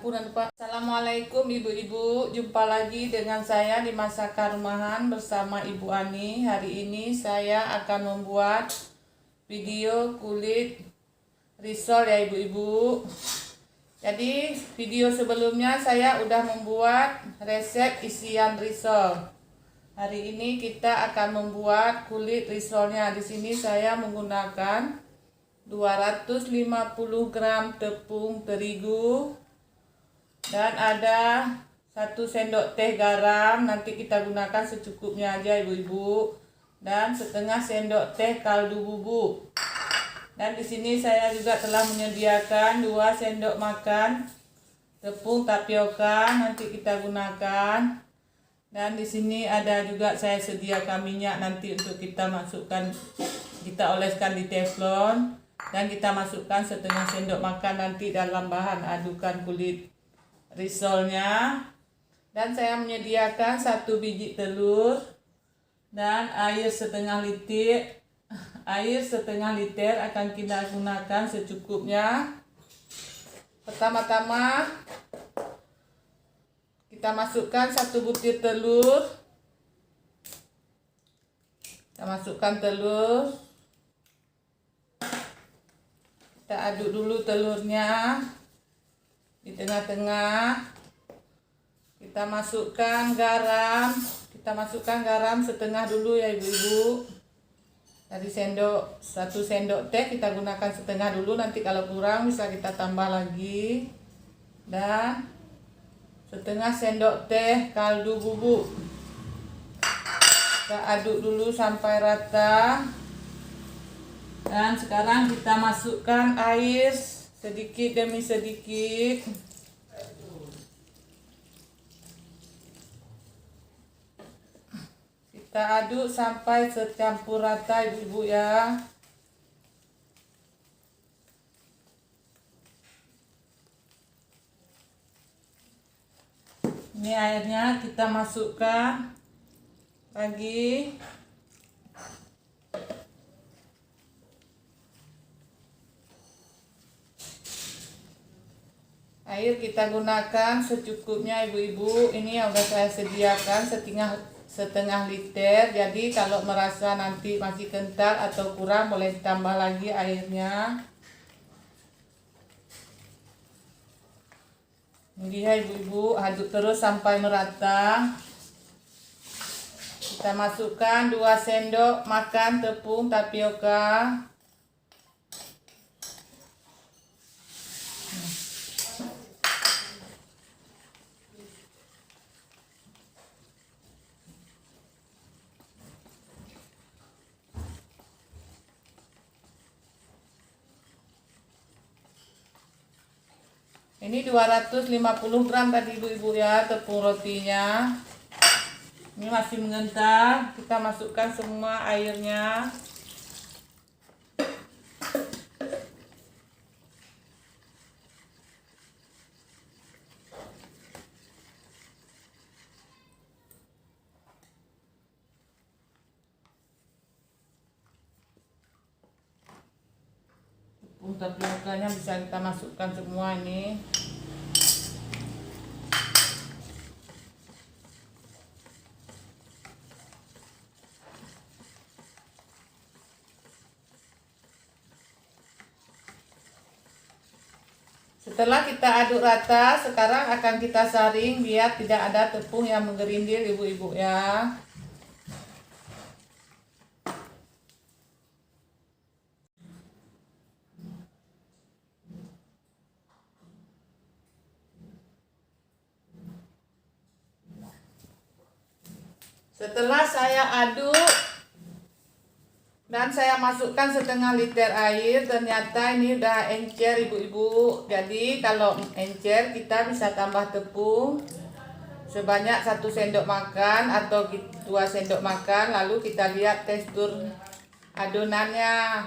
campuran Pak. Assalamualaikum ibu-ibu, jumpa lagi dengan saya di Masakan Rumahan bersama Ibu Ani. Hari ini saya akan membuat video kulit risol ya ibu-ibu. Jadi video sebelumnya saya udah membuat resep isian risol. Hari ini kita akan membuat kulit risolnya. Di sini saya menggunakan 250 gram tepung terigu dan ada 1 sendok teh garam, nanti kita gunakan secukupnya aja ibu-ibu, dan setengah sendok teh kaldu bubuk. Dan di sini saya juga telah menyediakan 2 sendok makan tepung tapioka, nanti kita gunakan. Dan di sini ada juga saya sediakan minyak nanti untuk kita masukkan, kita oleskan di teflon. Dan kita masukkan setengah sendok makan nanti dalam bahan adukan kulit risolnya. Dan saya menyediakan 1 biji telur dan air setengah liter. Air setengah liter akan kita gunakan secukupnya. Pertama-tama kita masukkan 1 butir telur. Kita masukkan telur. Kita aduk dulu telurnya di tengah-tengah. Kita masukkan garam. Kita masukkan garam setengah dulu ya ibu-ibu. Tadi 1 sendok teh kita gunakan setengah dulu. Nanti kalau kurang bisa kita tambah lagi. Dan setengah sendok teh kaldu bubuk. Kita aduk dulu sampai rata. Dan sekarang kita masukkan air sedikit demi sedikit. Kita aduk sampai tercampur rata ibu-ibu ya. Ini airnya kita masukkan lagi. Air kita gunakan secukupnya ibu-ibu. Ini yang udah saya sediakan setengah liter. Jadi kalau merasa nanti masih kental atau kurang boleh ditambah lagi airnya. Ini ya ibu-ibu, aduk terus sampai merata. Kita masukkan 2 sendok makan tepung tapioka. Ini 250 gram tadi ibu-ibu ya tepung rotinya. Ini masih mengental. Kita masukkan semua airnya. Tepung tapiokanya bisa kita masukkan semua ini. Setelah kita aduk rata, sekarang akan kita saring biar tidak ada tepung yang menggerindil ibu-ibu ya. Setelah saya aduk dan saya masukkan setengah liter air, ternyata ini udah encer ibu-ibu. Jadi kalau encer kita bisa tambah tepung sebanyak 1 sendok makan atau 2 sendok makan. Lalu kita lihat tekstur adonannya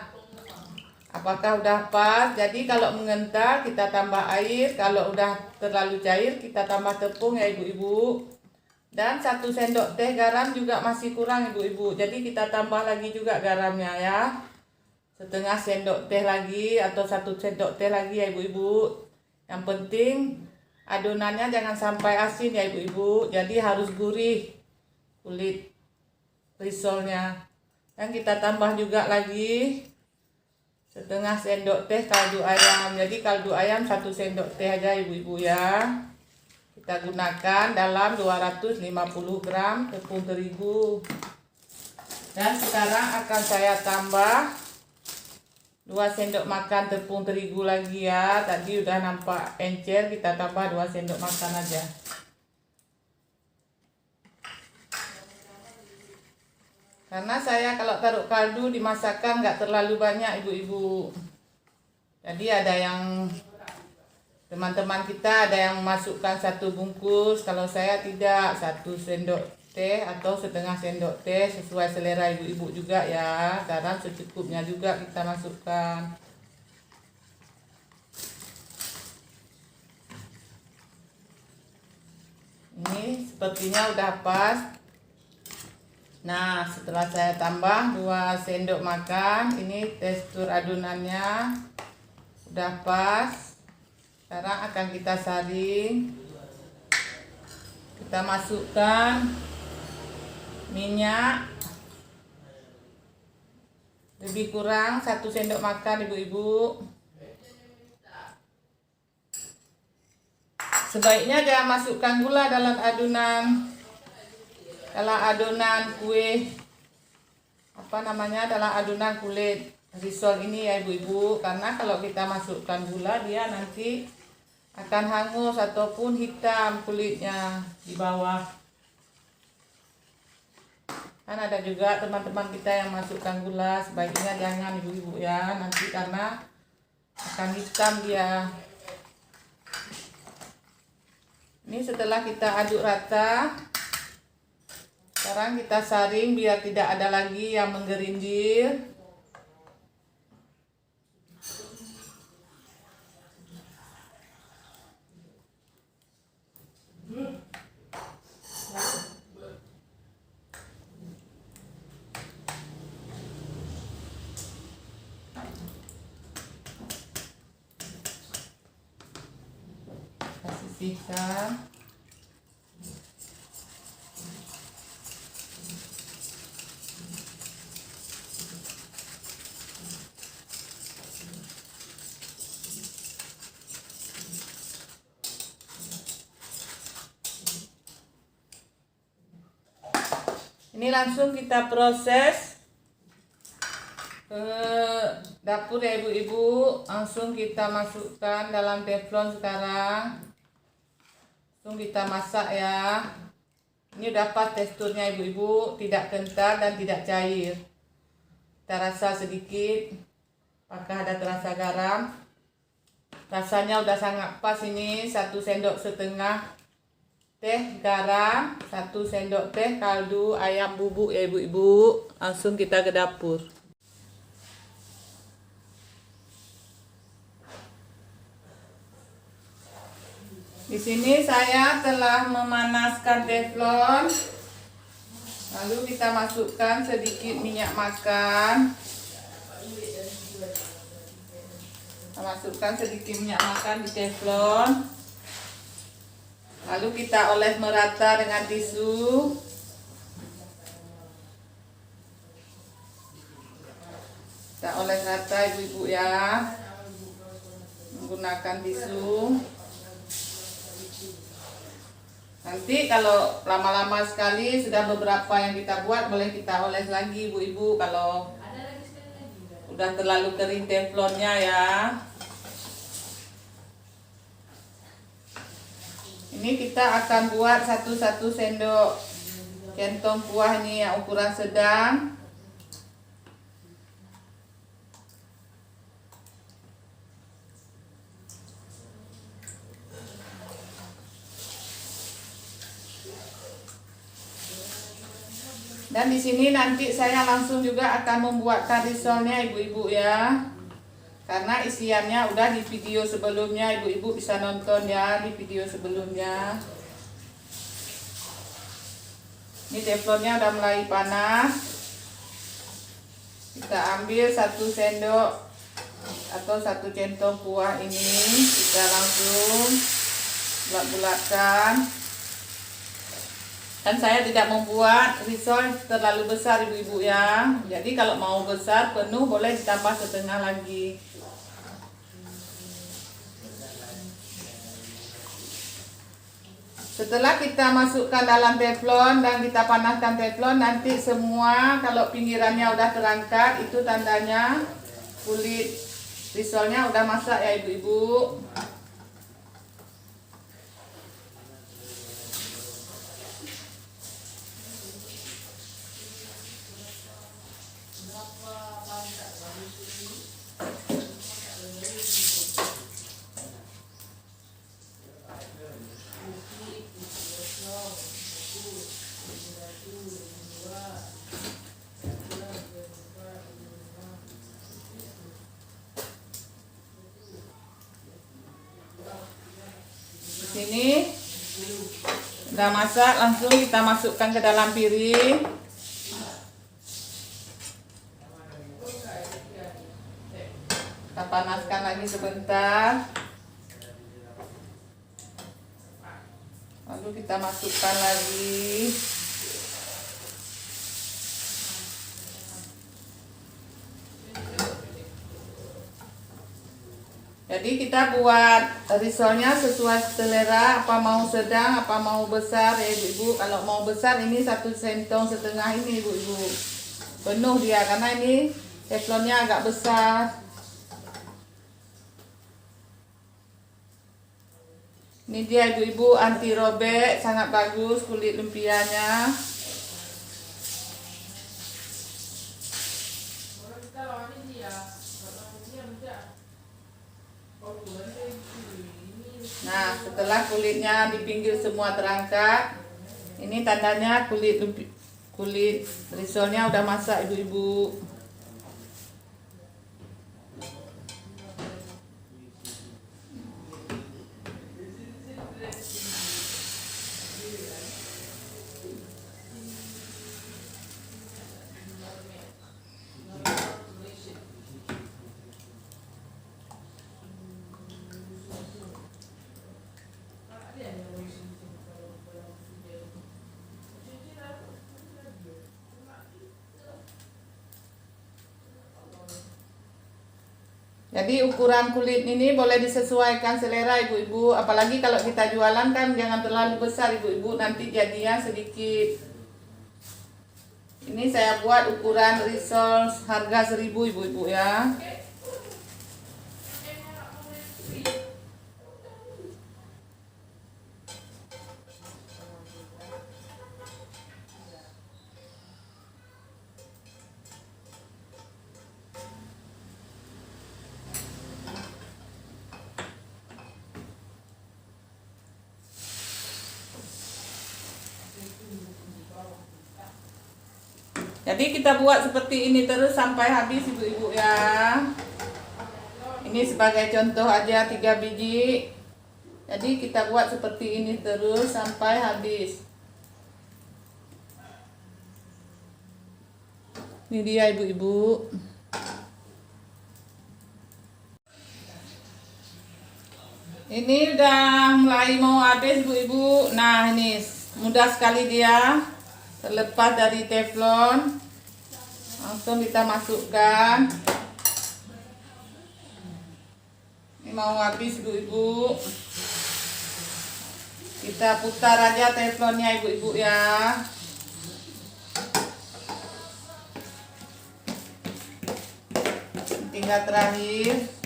apakah udah pas. Jadi kalau mengental kita tambah air, kalau udah terlalu cair kita tambah tepung ya ibu-ibu. Dan 1 sendok teh garam juga masih kurang ibu-ibu. Jadi kita tambah lagi juga garamnya ya. Setengah sendok teh lagi atau 1 sendok teh lagi ya ibu-ibu. Yang penting adonannya jangan sampai asin ya ibu-ibu, jadi harus gurih kulit risolnya. Dan kita tambah juga lagi setengah sendok teh kaldu ayam. Jadi kaldu ayam 1 sendok teh aja ibu-ibu ya. Kita gunakan dalam 250 gram tepung terigu. Dan sekarang akan saya tambah 2 sendok makan tepung terigu lagi ya. Tadi udah nampak encer, kita tambah 2 sendok makan aja. Karena saya kalau taruh kaldu dimasakkan nggak terlalu banyak ibu-ibu. Jadi ada yang teman-teman kita ada yang masukkan 1 bungkus, kalau saya tidak, 1 sendok teh atau setengah sendok teh, sesuai selera ibu-ibu juga ya. Garam secukupnya juga kita masukkan. Ini sepertinya udah pas. Nah, setelah saya tambah 2 sendok makan, ini tekstur adonannya udah pas. Sekarang akan kita saring. Kita masukkan minyak lebih kurang 1 sendok makan ibu-ibu. Sebaiknya jangan masukkan gula dalam adonan kue dalam adonan kulit risol ini ya ibu-ibu, karena kalau kita masukkan gula dia nanti akan hangus ataupun hitam kulitnya di bawah. Kan ada juga teman-teman kita yang masukkan gula, sebaiknya jangan ibu-ibu ya, nanti karena akan hitam dia. Ini setelah kita aduk rata, sekarang kita saring biar tidak ada lagi yang menggerindir. Sisihkan. Ini langsung kita proses ke dapur ya ibu-ibu. Langsung kita masukkan dalam teflon sekarang. Langsung kita masak ya. Ini udah pas teksturnya ibu-ibu, tidak kental dan tidak cair. Kita rasa sedikit, apakah ada terasa garam. Rasanya udah sangat pas ini. 1 sendok setengah teh garam, 1 sendok teh kaldu ayam bubuk ya ibu-ibu. Langsung kita ke dapur. Di sini saya telah memanaskan teflon. Lalu kita masukkan sedikit minyak makan. Kita masukkan sedikit minyak makan di teflon. Lalu kita oles merata dengan tisu. Kita oles rata ibu-ibu ya, menggunakan tisu. Nanti kalau lama-lama sekali sudah beberapa yang kita buat, boleh kita oles lagi ibu-ibu kalau udah terlalu kering teflonnya ya. Ini kita akan buat 1 sendok centong kuah ini yang ukuran sedang. Dan di sini nanti saya langsung juga akan membuatkan risolnya ibu-ibu ya. Karena isiannya udah di video sebelumnya, ibu-ibu bisa nonton ya di video sebelumnya. Ini teflonnya udah mulai panas. Kita ambil 1 sendok atau 1 centong kuah ini, kita langsung bulat-bulatkan. Dan saya tidak membuat risol terlalu besar ibu-ibu ya. Jadi kalau mau besar penuh boleh ditambah setengah lagi. Setelah kita masukkan dalam teflon dan kita panaskan teflon, nanti semua kalau pinggirannya udah terangkat itu tandanya kulit risolnya udah masak ya ibu-ibu. Sini udah masak, langsung kita masukkan ke dalam piring. Kita panaskan lagi sebentar, lalu kita masukkan lagi. Jadi kita buat risolnya sesuai selera, apa mau sedang, apa mau besar ya ibu-ibu. Kalau mau besar ini 1,5 sendok ini ibu-ibu. Penuh dia karena ini teflonnya agak besar. Ini dia ibu-ibu, anti robek, sangat bagus kulit lumpianya. Nah, setelah kulitnya di pinggir semua terangkat, ini tandanya kulit risolnya udah masak ibu-ibu. Jadi ukuran kulit ini boleh disesuaikan selera ibu-ibu. Apalagi kalau kita jualan kan jangan terlalu besar ibu-ibu, nanti jadinya sedikit. Ini saya buat ukuran risol harga 1.000 ibu-ibu ya. Jadi kita buat seperti ini terus sampai habis ibu-ibu ya. Ini sebagai contoh aja 3 biji. Jadi kita buat seperti ini terus sampai habis. Ini dia ibu-ibu. Ini udah mulai mau habis ibu-ibu. Nah ini mudah sekali dia. Terlepas dari teflon, langsung kita masukkan. Ini mau habis ibu-ibu. Kita putar aja teflonnya ibu-ibu ya. Tinggal terakhir.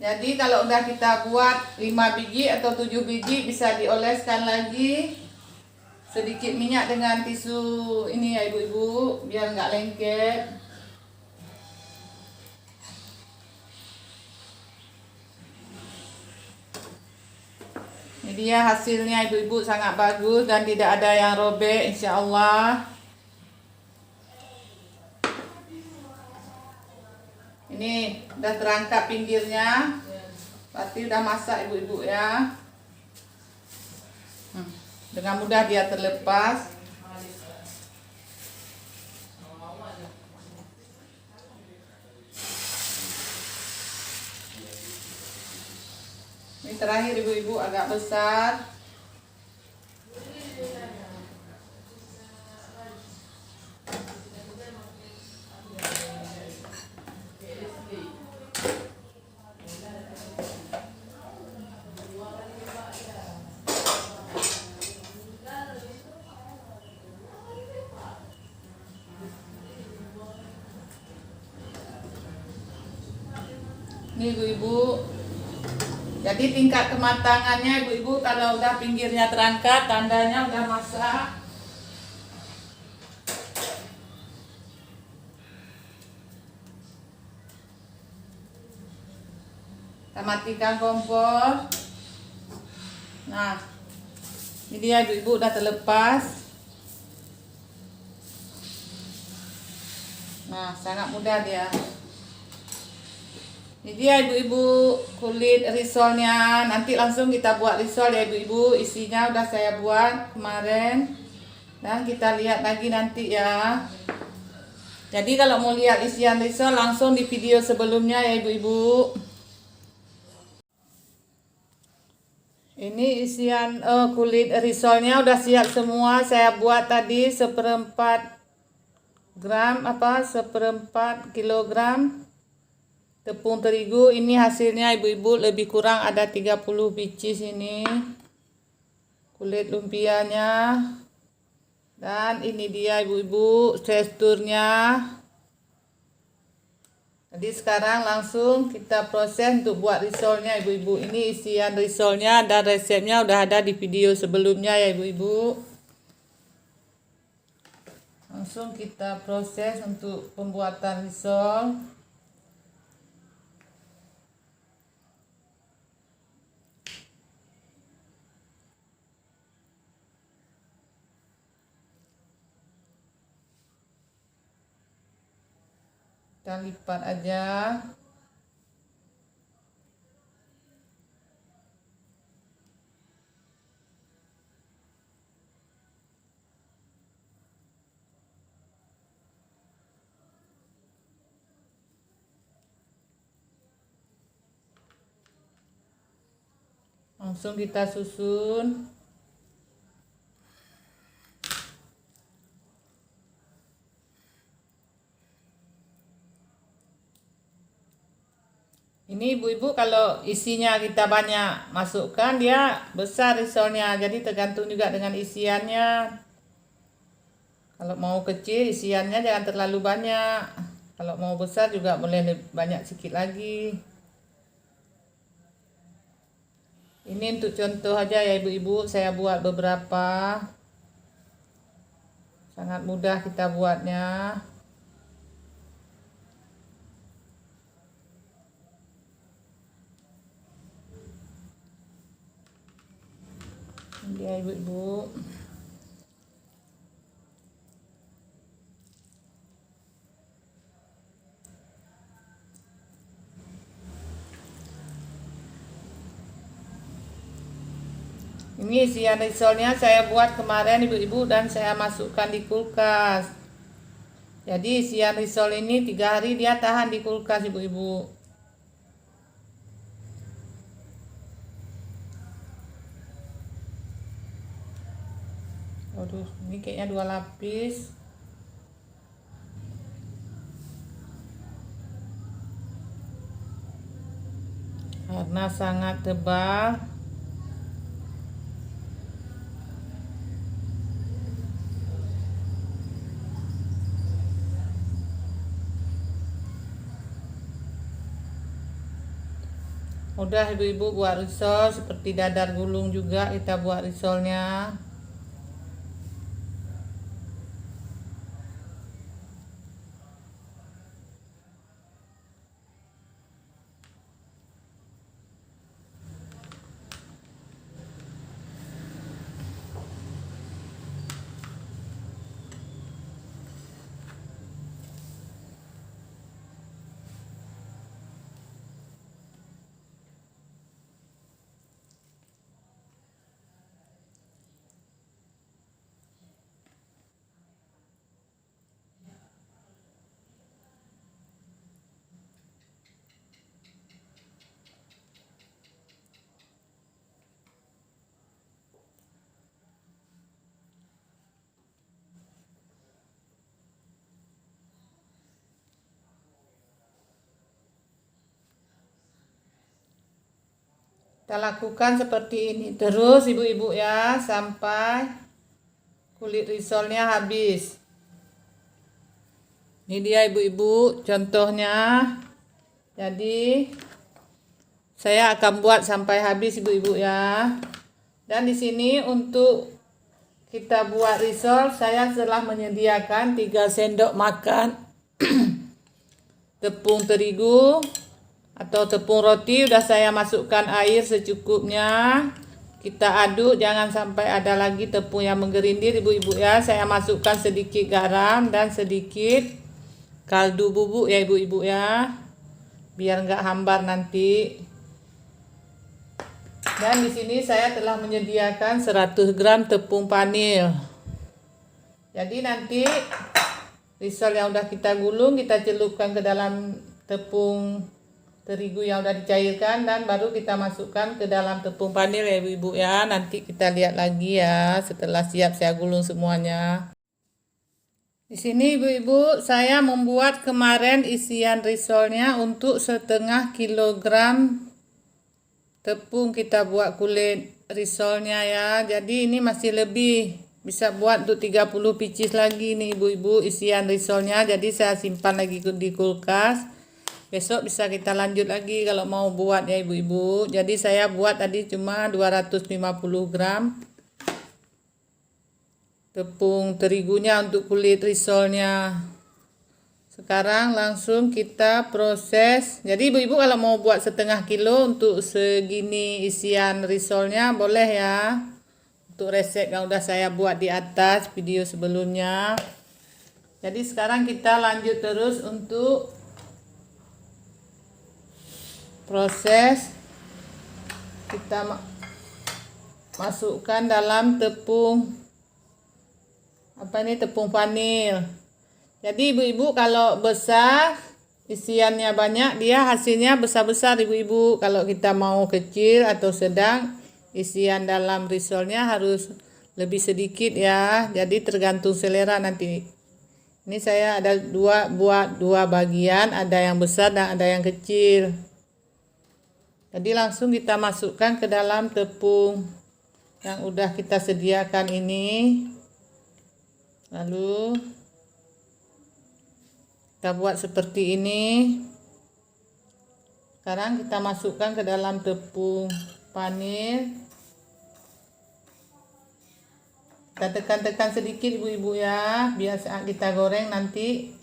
Jadi kalau udah kita buat 5 biji atau 7 biji, bisa dioleskan lagi sedikit minyak dengan tisu ini ya ibu-ibu, biar nggak lengket. Ini dia hasilnya ibu-ibu, sangat bagus dan tidak ada yang robek insya Allah. Ini udah terangkat pinggirnya, berarti udah masak ibu-ibu ya. Dengan mudah dia terlepas. Ini terakhir ibu-ibu agak besar. Nih ibu-ibu, jadi tingkat kematangannya ibu-ibu kalau udah pinggirnya terangkat tandanya udah masak. Kita matikan kompor. Nah, ini dia ibu-ibu udah terlepas. Nah, sangat mudah dia. Ini dia ibu-ibu kulit risolnya. Nanti langsung kita buat risol ya ibu-ibu. Isinya udah saya buat kemarin. Dan kita lihat lagi nanti ya. Jadi kalau mau lihat isian risol langsung di video sebelumnya ya ibu-ibu. Ini isian kulit risolnya udah siap semua. Saya buat tadi 1/4 kilogram tepung terigu. Ini hasilnya ibu-ibu, lebih kurang ada 30 biji sini kulit lumpianya. Dan ini dia ibu-ibu teksturnya. Jadi sekarang langsung kita proses untuk buat risolnya ibu-ibu. Ini isian risolnya dan resepnya udah ada di video sebelumnya ya ibu-ibu. Langsung kita proses untuk pembuatan risol. Kita lipat aja. Langsung kita susun. Ini ibu-ibu kalau isinya kita banyak masukkan dia besar risolnya. Jadi tergantung juga dengan isiannya. Kalau mau kecil isiannya jangan terlalu banyak. Kalau mau besar juga boleh banyak sedikit lagi. Ini untuk contoh aja ya ibu-ibu, saya buat beberapa. Sangat mudah kita buatnya. Ini dia ibu-ibu. Ini isian risolnya saya buat kemarin ibu-ibu dan saya masukkan di kulkas. Jadi isian risol ini 3 hari dia tahan di kulkas ibu-ibu. Waduh, ini kayaknya 2 lapis. Karena sangat tebal. Udah ibu-ibu buat risol seperti dadar gulung juga kita buat risolnya. Kita lakukan seperti ini terus ibu-ibu ya, sampai kulit risolnya habis. Ini dia ibu-ibu contohnya. Jadi saya akan buat sampai habis ibu-ibu ya. Dan di sini untuk kita buat risol, saya telah menyediakan 3 sendok makan tepung terigu atau tepung roti. Udah saya masukkan air secukupnya. Kita aduk, jangan sampai ada lagi tepung yang menggerindir ibu-ibu ya. Saya masukkan sedikit garam dan sedikit kaldu bubuk ya ibu-ibu ya, biar nggak hambar nanti. Dan di sini saya telah menyediakan 100 gram tepung panil. Jadi nanti risol yang udah kita gulung kita celupkan ke dalam tepung terigu yang udah dicairkan dan baru kita masukkan ke dalam tepung panil ya ibu-ibu ya. Nanti kita lihat lagi ya setelah siap saya gulung semuanya. Di sini ibu-ibu saya membuat kemarin isian risolnya untuk 1/2 kilogram tepung kita buat kulit risolnya ya. Jadi ini masih lebih, bisa buat untuk 30 pieces lagi nih ibu-ibu isian risolnya. Jadi saya simpan lagi di kulkas. Besok bisa kita lanjut lagi kalau mau buat ya ibu-ibu. Jadi saya buat tadi cuma 250 gram tepung terigunya untuk kulit risolnya. Sekarang langsung kita proses. Jadi ibu-ibu kalau mau buat 1/2 kilo untuk segini isian risolnya boleh ya. Untuk resep yang udah saya buat di atas video sebelumnya. Jadi sekarang kita lanjut terus untuk proses. Kita masukkan dalam tepung tepung vanil. Jadi ibu-ibu kalau besar isiannya banyak, dia hasilnya besar-besar ibu-ibu. Kalau kita mau kecil atau sedang, isian dalam risolnya harus lebih sedikit ya. Jadi tergantung selera nanti. Ini saya ada buat dua bagian, ada yang besar dan ada yang kecil. Jadi langsung kita masukkan ke dalam tepung yang udah kita sediakan ini. Lalu kita buat seperti ini. Sekarang kita masukkan ke dalam tepung panil. Kita tekan-tekan sedikit ibu-ibu ya, biar saat kita goreng nanti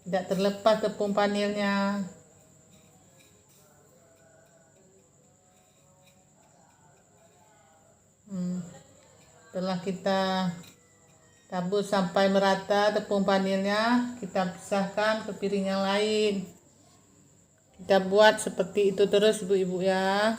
tidak terlepas tepung panilnya. Setelah kita tabur sampai merata tepung panilnya, kita pisahkan ke piring yang lain. Kita buat seperti itu terus ibu-ibu ya.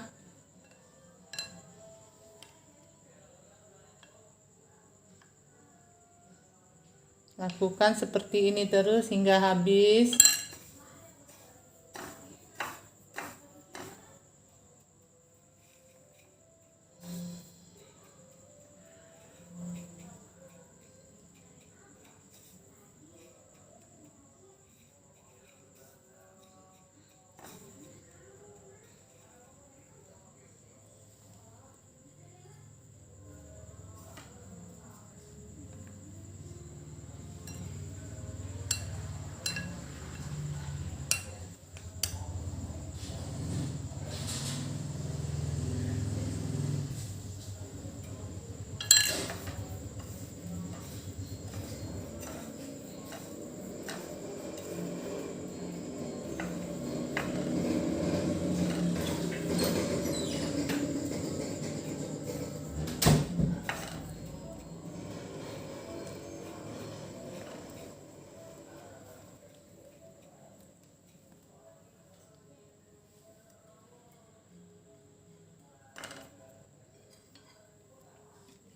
Lakukan seperti ini terus hingga habis.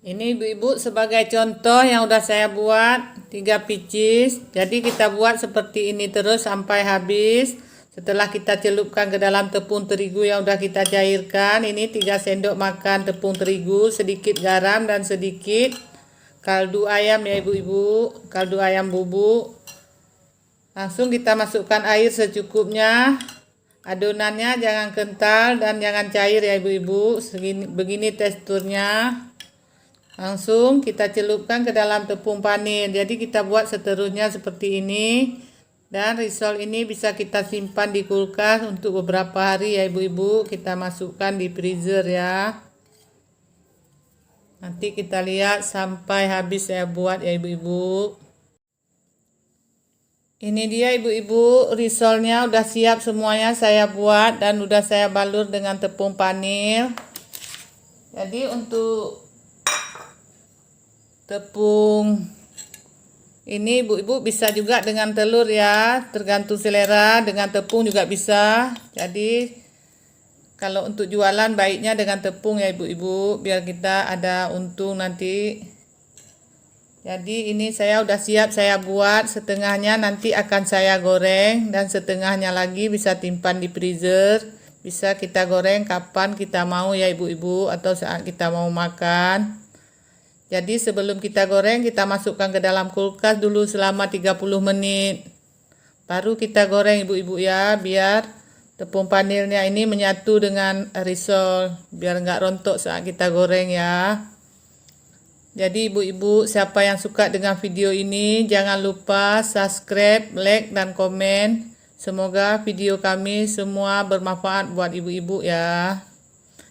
Ini ibu-ibu sebagai contoh yang udah saya buat 3 pieces. Jadi kita buat seperti ini terus sampai habis. Setelah kita celupkan ke dalam tepung terigu yang udah kita cairkan, ini 3 sendok makan tepung terigu, sedikit garam dan sedikit kaldu ayam ya ibu-ibu, kaldu ayam bubuk. Langsung kita masukkan air secukupnya Adonannya jangan kental dan jangan cair ya ibu-ibu. Begini teksturnya. Langsung kita celupkan ke dalam tepung panir. Jadi kita buat seterusnya seperti ini. Dan risol ini bisa kita simpan di kulkas untuk beberapa hari ya ibu-ibu. Kita masukkan di freezer ya. Nanti kita lihat sampai habis saya buat ya ibu-ibu. Ini dia ibu-ibu, risolnya udah siap semuanya saya buat dan udah saya balur dengan tepung panir. Jadi untuk tepung ini ibu-ibu bisa juga dengan telur ya, tergantung selera, dengan tepung juga bisa. Jadi kalau untuk jualan baiknya dengan tepung ya ibu-ibu, biar kita ada untung nanti. Jadi ini saya udah siap saya buat, setengahnya nanti akan saya goreng dan setengahnya lagi bisa timpan di freezer. Bisa kita goreng kapan kita mau ya ibu-ibu atau saat kita mau makan. Jadi sebelum kita goreng kita masukkan ke dalam kulkas dulu selama 30 menit. Baru kita goreng ibu-ibu ya, biar tepung panirnya ini menyatu dengan risol, biar nggak rontok saat kita goreng ya. Jadi ibu-ibu siapa yang suka dengan video ini jangan lupa subscribe, like, dan komen. Semoga video kami semua bermanfaat buat ibu-ibu ya.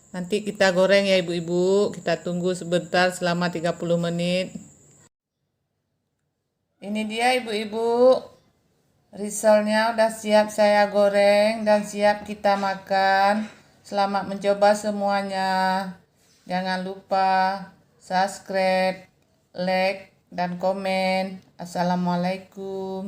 Nanti kita goreng ya ibu-ibu, kita tunggu sebentar selama 30 menit. Ini dia ibu-ibu, risolnya udah siap saya goreng dan siap kita makan. Selamat mencoba semuanya. Jangan lupa subscribe, like, dan komen. Assalamualaikum.